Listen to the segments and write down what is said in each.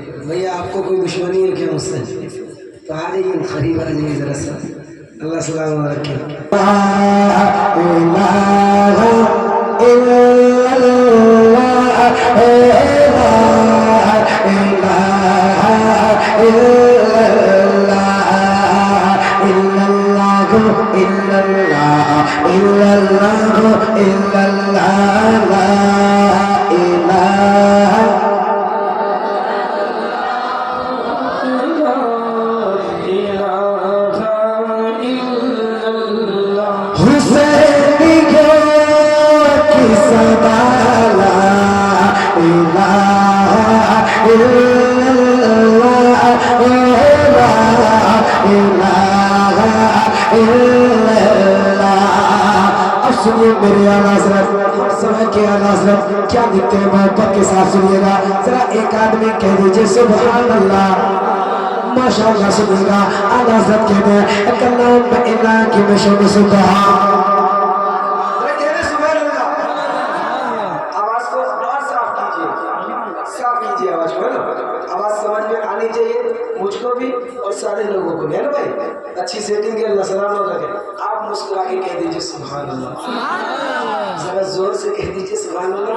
भैया आपको कोई दुश्मनी है क्या मुझसे? तो आ जाइए खरीब आ जाइए जरा सा। अल्लाह सलाम रखे। सुनिए मेरे आला हज़रत, समय के आला हज़रत क्या दिखते हैं मोहब्बत के साथ सुनिएगा जरा। एक आदमी कह दीजिए सुभान अल्लाह, माशाअल्लाह। सुनिएगा आला हज़रत कहते हैं कलाम इला की मशहूर सुभान। आवाज को और साफ कीजिए आवाज को, आवाज समझ में आनी चाहिए मुझको भी और सारे लोगों को, है ना भाई? अच्छी सेटिंग के अल्लाह सलाम रखे। आप मुस्कुरा के कह दीजिए सुभान अल्लाह, जरा जोर से कह दीजिए सुभान अल्लाह,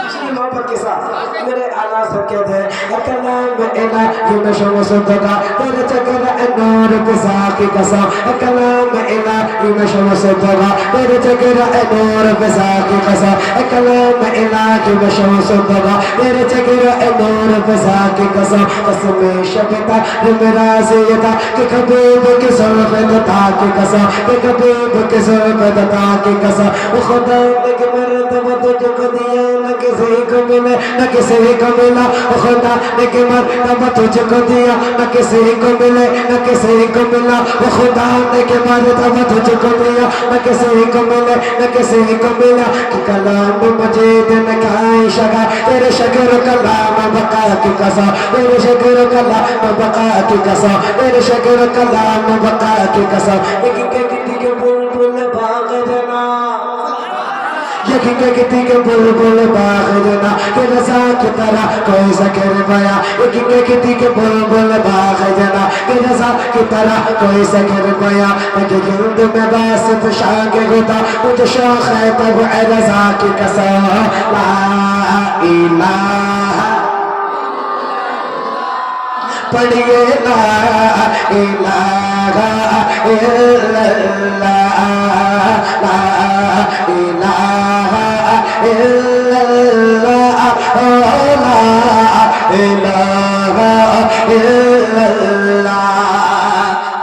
इतनी मोहब्बत के साथ। मेरे आला से कहते हैं कलाम इला की मशहूर सुभान तेरे चक्कर नूर पिसा की कसम, कलाम इला की मशहूर सुभान तेरे चक्कर नूर पिसा की कसम, कलाम इला की मशहूर सुभान तेरे चक्कर नूर पिसा की कसम। कसम शबता मेरा ज़ियदा कि कभी के सरफता की कसम, कि कभी के सरफता की कसम। वो खुदा ने कि मर्तबा तुझको दिया न किसी को मिले न किसी को मिला, वो खुदा ने कि मर्तबा तुझको दिया न किसी को मिले न किसी को मिला, वो खुदा ने कि मर्तबा तुझको दिया न किसी को मिले न किसी को मिला। कि कलाम मजीद ने खाई शगा तेरे शक्र कलाम बका की कसम, तेरे शक्र कलाम बका की कसम, तेरे शक्र कलाम बका की कसम। किसी के बुलबुल भाग देना, किसी के बुलबुल भाग देना कि रज़ा की तरह कोई ज़िक्र बया, किसी के बुलबुल भाग देना कि रज़ा की तरह कोई ज़िक्र बया। कि हिंद में बासित शाग होता मुझे शौक़ है तब रज़ा की कसम। ला इलाहा पढ़िए ला इलाहा इल्लल्लाह, ला इलाहा इल्लल्लाह, ला इलाहा इल्लल्लाह।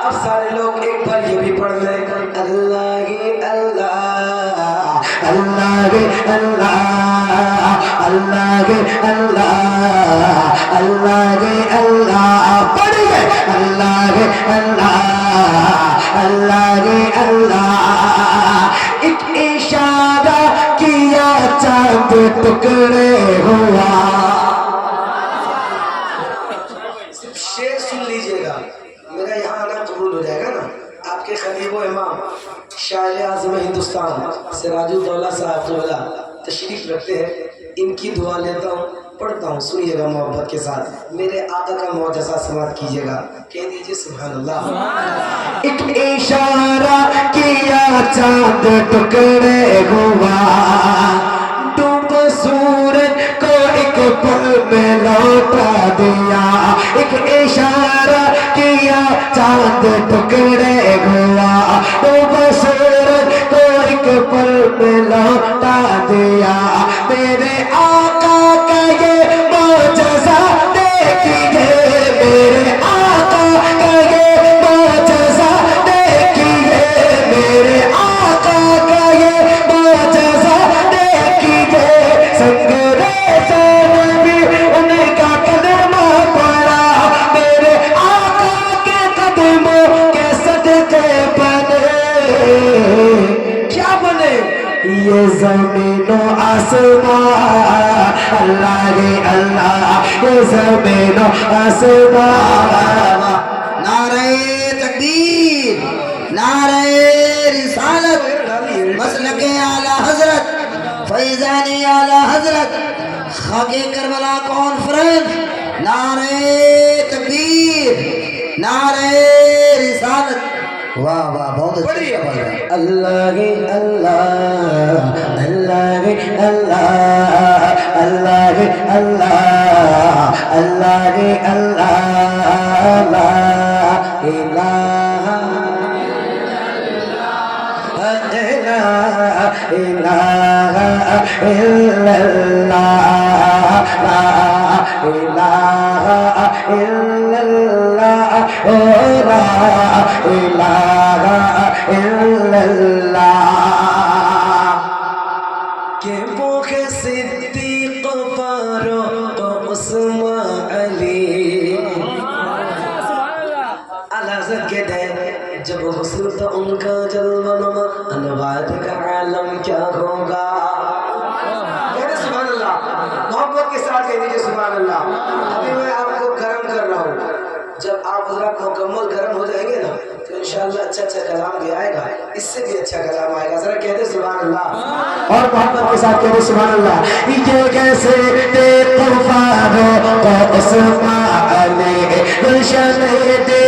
अब सारे लोग एक बार ये भी पढ़ लें अल्लाह ही अल्लाह, अल्लाह ही अल्लाह, अल्लाह ही अल्लाह, अल्लाह ही अल्लाह। पढ़िए अल्लाह ही अल्लाह, अल्लाह ही अल्लाह। एक इशारा किया चांद टुकड़े हुआ। शेर सुन लीजिएगा, मेरा यहाँ आना कबूल हो जाएगा ना। आपके खतीब इमाम शायर आज़म हिंदुस्तान सिराजुद्दौला साहब जो तशरीफ रखते हैं, इनकी दुआ लेता हूँ, पढ़ता हूँ, सुनिएगा मोहब्बत के साथ। मेरे आका का मौजज़ा समात कीजिएगा, कह दीजिए सुभान अल्लाह। एक इशारा किया चांद टुकड़े हुआ, डूब सूरज को एक पल में लौटा दिया। एक इशारा किया चांद टुकड़े हुआ, डूब सूरज को एक पल में लौटा दिया। मेरे आका का ये मौजज़ा देखिए, मेरे आका का ये मौजज़ा देखिए, मेरे आका का ये मौजज़ा देखिए। संगरेज़ में भी उनका कदम पड़ा, मेरे आका के कदमों के सदके बने। क्या बने? ये ज़मीनो आसमां अल्लाह रे अल्लाह, ये ज़मीनो आसमां। नारे तकबीर, नारे रिसालत, मसलके आला हजरत, फैज़ानी आला हजरत, खाके करबला कॉन्फ्रेंस, नारे तकबीर, नारे रिसालत। वाह वाह, बहुत अच्छा सवाल है। अल्लाह गे अल्लाह, अल्लाह गे अल्लाह, अल्लाह गे अल्लाह, अल्लाह गे अल्लाह, ला इलाहा इलाहा इल्लल्लाह, ला इलाहा इल्लल्लाह, ओ ला इलाहा इल्लल्लाह। के मुखे सिद्दीक फारूक उस्मान अली अलहज़रत कहते हैं जब हुस्न था उनका जलवनमा अनवाद का आलम क्या होगा। कहते सुभान अल्लाह, मोहब्बत के साथ कह दीजिए सुभान अल्लाह। अभी मैं आपको गर्म कर रहा हूँ, जब आप हज़रात मुकम्मल गर्म हो जाएंगे ना तो इंशाअल्लाह अच्छा अच्छा कलाम भी आएगा, इससे भी अच्छा कलाम आएगा। जरा कहते सुभान अल्लाह और मोहब्बत के साथ कहते सुभान अल्लाह। ये कैसे बेक़ुफ़ारो को उस्माने गुलशन दे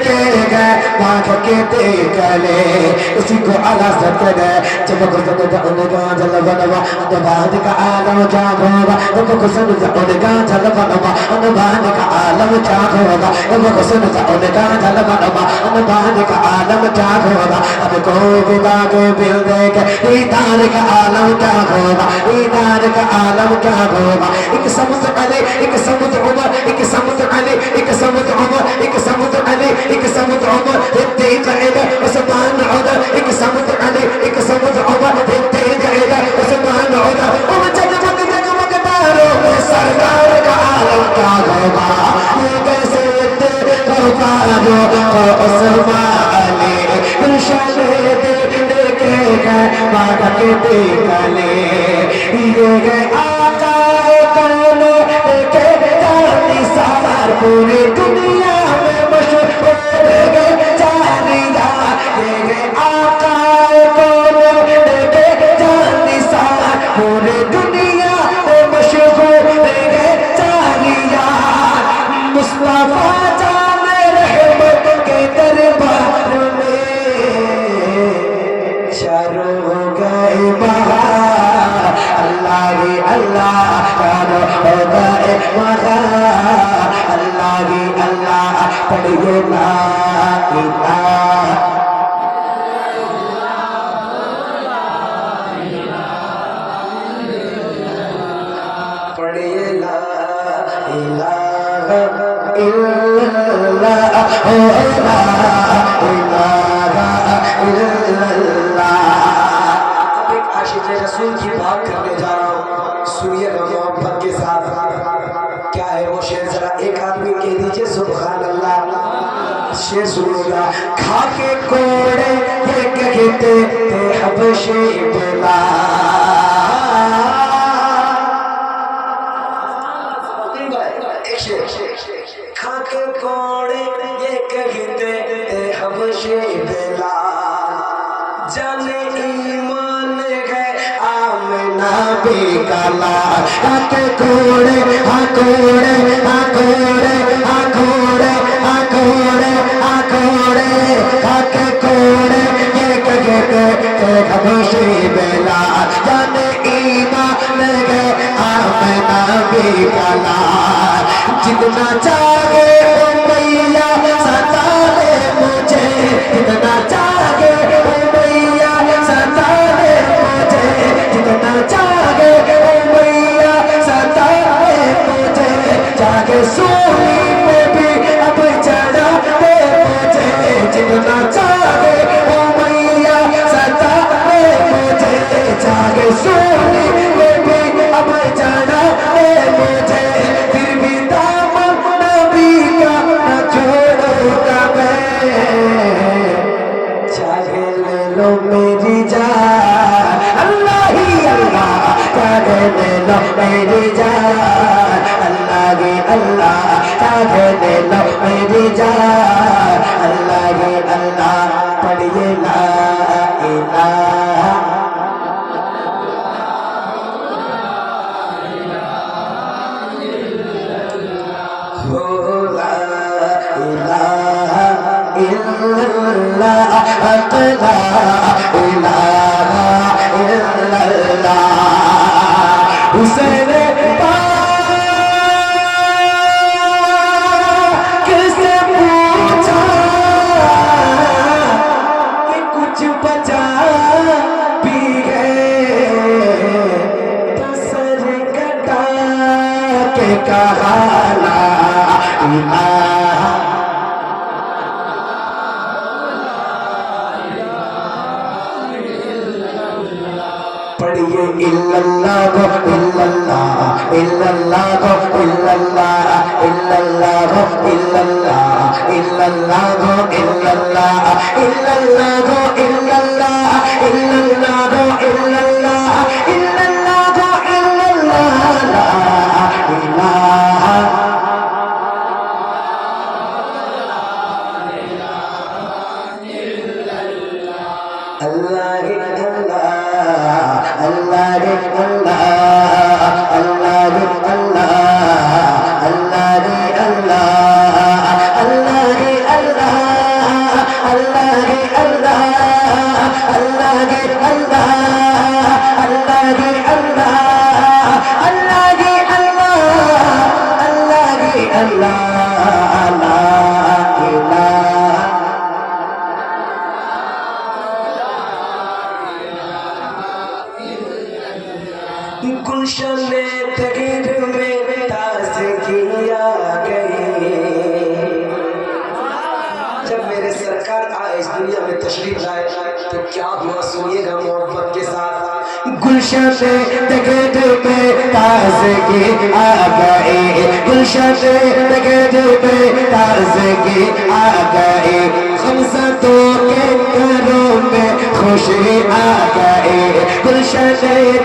के गए माँग के देखले उसी को आला सकते जब गुज़र उनका जलवनवा अनबाद का आलम क्या होगा। जब गुज़र उनका जलवनवा अनबाद का आलम क्या होगा। जब गुज़र उनका जलवनवा अनबाद का आलम क्या होगा। अब कोई भी दाग बिल देगा दीदार का आलम क्या होगा। दीदार का आलम क्या होगा। एक समुद्र अली, एक समुद्र उमर, एक समुद्र अली, एक समुद्र उमर, एक समुद्र अली, एक समुद्र उमर, तेज जाएगा उस्मान उधर। एक समुद्र अली, एक समुद्र उमर, तेज जाएगा उस्मान उधर। उम जगमग जगमग तारों में सरदार का आलम क्या होगा। ये कैसे देखो उस्मान अली गुलशन देखेगा मांग के देखले। ये गए आका कौनो के जानी सार पूरी दुनिया में मशहूर गए जानिया। ये गए आका कौनो के जानी सार पूरी दुनिया में मशहूर गए जानिया। मुस्तफा जाने रहमत के दरबार में चारों गए बहार। अल्लाह ही अल्लाह चारों गए बहार। अल्लाह ही अल्लाह पढ़िए ला इलाहा पढ़िए ला इलाहा इल्लल्लाह, ओ ला इलाहा इल्लल्लाह। अब एक आशिक़ रसूल की बात करने जा रहा हूँ, सुनिएगा मोहब्बत के साथ। क्या है वो शेर, जरा एक आदमी कह दीजिए सुभान अल्लाह। शेर सुनिएगा। खा के कोड़े ये कहते थे हबशे बिला। खाके कोड़े ये कहते हबशे बिला। जाने ईमान गए आमना बेकाला। खाके कोड़े हाँ कोड़े हाँ कोड़े हाँ कोड़े हाँ कोड़े हाँ कोड़े खाके कोड़े ये कहते हबशे बिला। जाने ईमान गए आमना बेकाला। जितना चाहे ओ मैया सता ले मुझे, जितना चाहे ओ मैया सता ले मुझे, जितना चाहे ओ मैया सता ले मुझे। चाहे सूली पे भी अब चढ़ा ले मुझे, जितना चाहे ओ मैया सता ले मुझे। चाहे सूली पे भी अब चढ़ा ले मुझे। फिर भी चाहे ले लो मेरी जान। अल्लाह ही अल्लाह चाहे ले लो मेरी जान। अल्लाह ही अल्लाह चाहे ले लो मेरी जान। अल्लाह ही अल्लाह पढ़िए ला इलाहा ইল্লাল্লাহ হক লা ইলাহা ইল্লাল্লাহ হুসैन किससे पूछा कि कुछ बचा भी है तो सर कटा के कहा ला इलाहा पढ़िए इल्लल्लाह इल्लल्लाह इल्लल्लाह इल्लल्लाह इल्लल्लाह इल्लल्लाह इल्लल्लाह इल्लल्लाह इल्लल्लाह इल्लल्लाह इल्लल्लाह इल्लल्लाह इल्लल्लाह इल्लल्लाह ला इलाहा अल्लाह अल्लाह अल्लाह अल्लाह अल्लाह गुलशन तगीर में ताज़गियाँ गई। जब मेरे सरकार आए इस दुनिया में तशरीफ लाए तो क्या हुआ सुनिएगा मोहब्बत के साथ। गुलशन तगीर में ताज़गी आ गई, गुलशन तगीर में ताज़गी आ गई, ख़मसतों के घरों में खुशी आ गई, गुलशन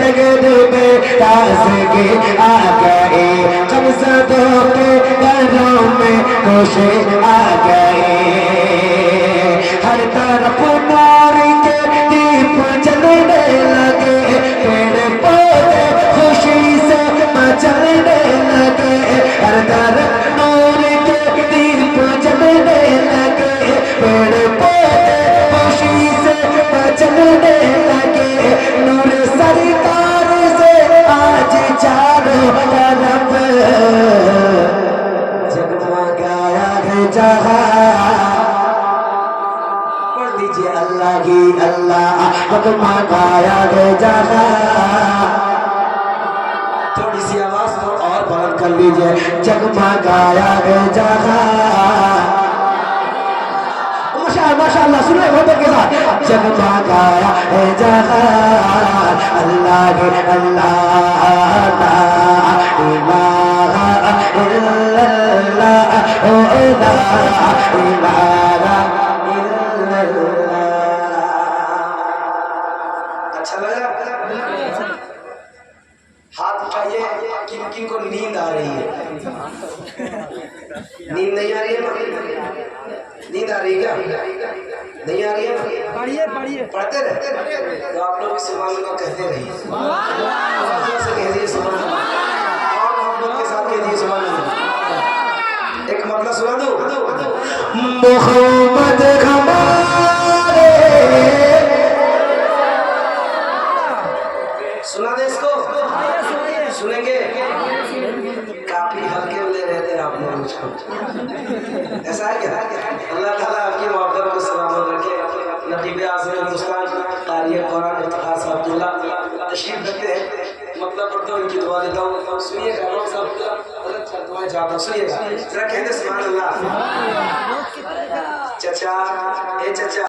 तगीर में ताज़गी आ गई, ख़मसतों के घरों में खुशी आ गई। हर तरफ नूर के दीप जलने लगे, पेड़ पौधे खुशी से मचलने लगे, हर तरफ नूर के दीप जलने लगे, पेड़ पौधे खुशी से मचलने लगे। नूर सरकार से आज चारों तरफ जगमगाया है जहां। पढ़ दीजिए अल्लाह ही अल्लाह जगमगाया है जहां। थोड़ी सी आवाज को और बुलंद कर लीजिए, जगमगाया है जहां। माशाअल्लाह सुने मोहब्बत के साथ, जगमगाया है जहां। अल्लाह है अल्लाह ला इलाहा इल्लल्लाह ओ ला इलाहा इल्लल्लाह। अच्छा लगा? हाथ उठाइए किन किन को नींद आ रही है। नींद नहीं आ रही है? नींद आ रही है क्या? नहीं आ रही है? पढ़िए पढ़ते रहते तो आप लोग भी सुभान अल्लाह कहते रहिए। से कह दिए सुभान अल्लाह, और मोहब्बत के साथ कह दिए सुभान अल्लाह। एक मतलब सुना दो, मोहम्मद हमारे, सुना दे इसको, सुनेंगे? काफी हल्के में ले रहते हैं आप लोग मुझको, ऐसा है क्या? अल्लाह ताला आपकी मोहब्बत को सलामत रखे। नकीब आज़म हिंदुस्तान कारी कुरान इफ्तिखार साहब अब्दुल्ला तशरीफ रखते हैं, मतलब पढ़ता हूँ, उनकी दुआ देता हूँ। सुनिएगा डॉक्टर साहब, दुआ चाहता हूँ, सुनिएगा जरा कहते सुभान अल्लाह। चचा ए चचा